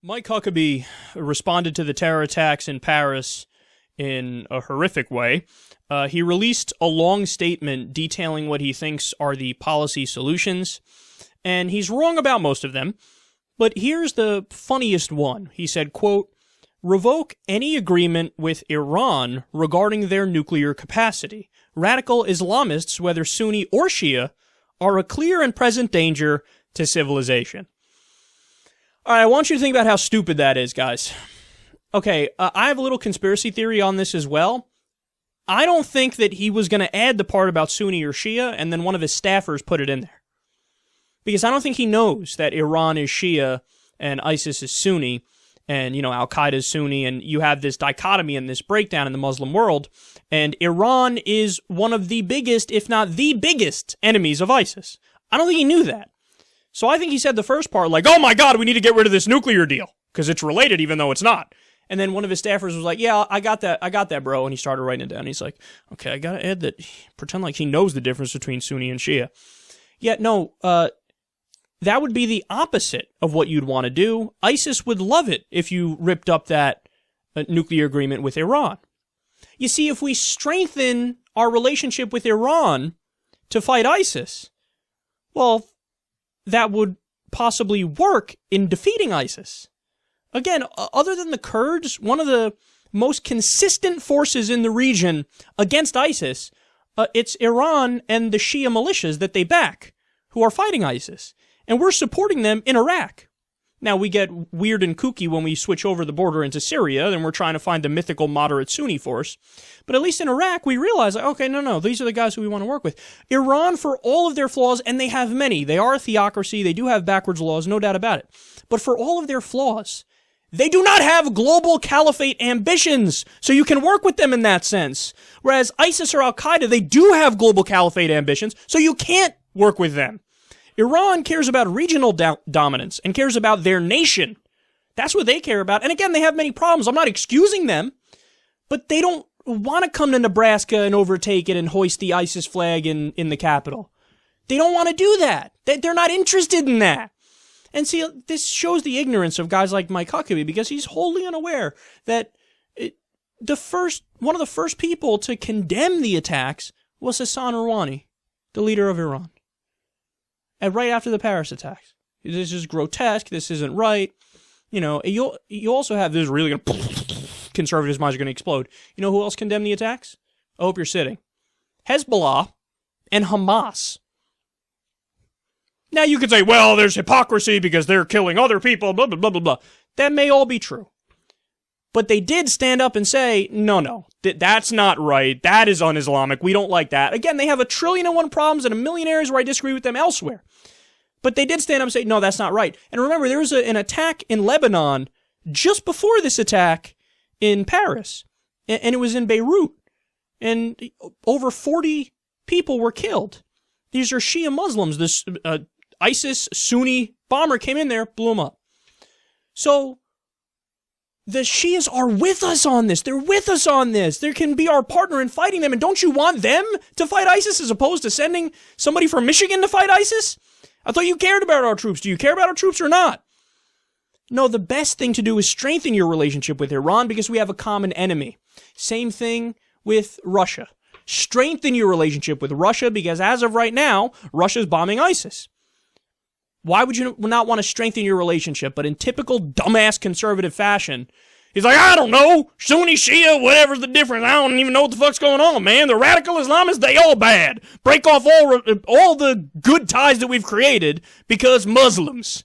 Mike Huckabee responded to the terror attacks in Paris in a horrific way. He released a long statement detailing what he thinks are the policy solutions, and he's wrong about most of them, but here's the funniest one. He said, quote, "Revoke any agreement with Iran regarding their nuclear capacity. Radical Islamists, whether Sunni or Shia, are a clear and present danger to civilization." All right, I want you to think about how stupid that is, guys. Okay, I have a little conspiracy theory on this as well. I don't think that he was going to add the part about Sunni or Shia, and then one of his staffers put it in there. Because I don't think he knows that Iran is Shia and ISIS is Sunni, and, Al-Qaeda is Sunni, and you have this dichotomy and this breakdown in the Muslim world, and Iran is one of the biggest, if not the biggest, enemies of ISIS. I don't think he knew that. So I think he said the first part, like, oh my God, we need to get rid of this nuclear deal, because it's related even though it's not. And then one of his staffers was like, yeah, I got that, bro. And he started writing it down. He's like, okay, I gotta add that, pretend like he knows the difference between Sunni and Shia. Yeah, no, that would be the opposite of what you'd want to do. ISIS would love it if you ripped up that nuclear agreement with Iran. You see, if we strengthen our relationship with Iran to fight ISIS, well, that would possibly work in defeating ISIS. Again, other than the Kurds, one of the most consistent forces in the region against ISIS, it's Iran and the Shia militias that they back, who are fighting ISIS. And we're supporting them in Iraq. Now, we get weird and kooky when we switch over the border into Syria, and we're trying to find the mythical moderate Sunni force. But at least in Iraq, we realize, okay, no, these are the guys who we want to work with. Iran, for all of their flaws, and they have many, they are a theocracy, they do have backwards laws, no doubt about it. But for all of their flaws, they do not have global caliphate ambitions, so you can work with them in that sense. Whereas ISIS or Al-Qaeda, they do have global caliphate ambitions, so you can't work with them. Iran cares about regional dominance and cares about their nation. That's what they care about. And again, they have many problems. I'm not excusing them, but they don't want to come to Nebraska and overtake it and hoist the ISIS flag in the capital. They don't want to do that. They're not interested in that. And see, this shows the ignorance of guys like Mike Huckabee, because he's wholly unaware that one of the first people to condemn the attacks was Hassan Rouhani, the leader of Iran. And right after the Paris attacks. This is grotesque, this isn't right. You also have this really conservatives' minds are going to explode. You know who else condemned the attacks? I hope you're sitting. Hezbollah and Hamas. Now you could say, well, there's hypocrisy because they're killing other people, blah, blah, blah, blah, blah. That may all be true. But they did stand up and say, no, that's not right. That is un-Islamic. We don't like that. Again, they have 1,000,000,001 problems and a million areas where I disagree with them elsewhere. But they did stand up and say, no, that's not right. And remember, there was an attack in Lebanon just before this attack in Paris. And it was in Beirut. And over 40 people were killed. These are Shia Muslims. This ISIS Sunni bomber came in there, blew them up. So the Shias are with us on this. They're with us on this. They can be our partner in fighting them. And don't you want them to fight ISIS as opposed to sending somebody from Michigan to fight ISIS? I thought you cared about our troops. Do you care about our troops or not? No, the best thing to do is strengthen your relationship with Iran because we have a common enemy. Same thing with Russia. Strengthen your relationship with Russia because as of right now, Russia's bombing ISIS. Why would you not want to strengthen your relationship? But in typical dumbass conservative fashion, he's like, I don't know, Sunni, Shia, whatever's the difference. I don't even know what the fuck's going on, man. The radical Islamists, they all bad. Break off all the good ties that we've created because Muslims.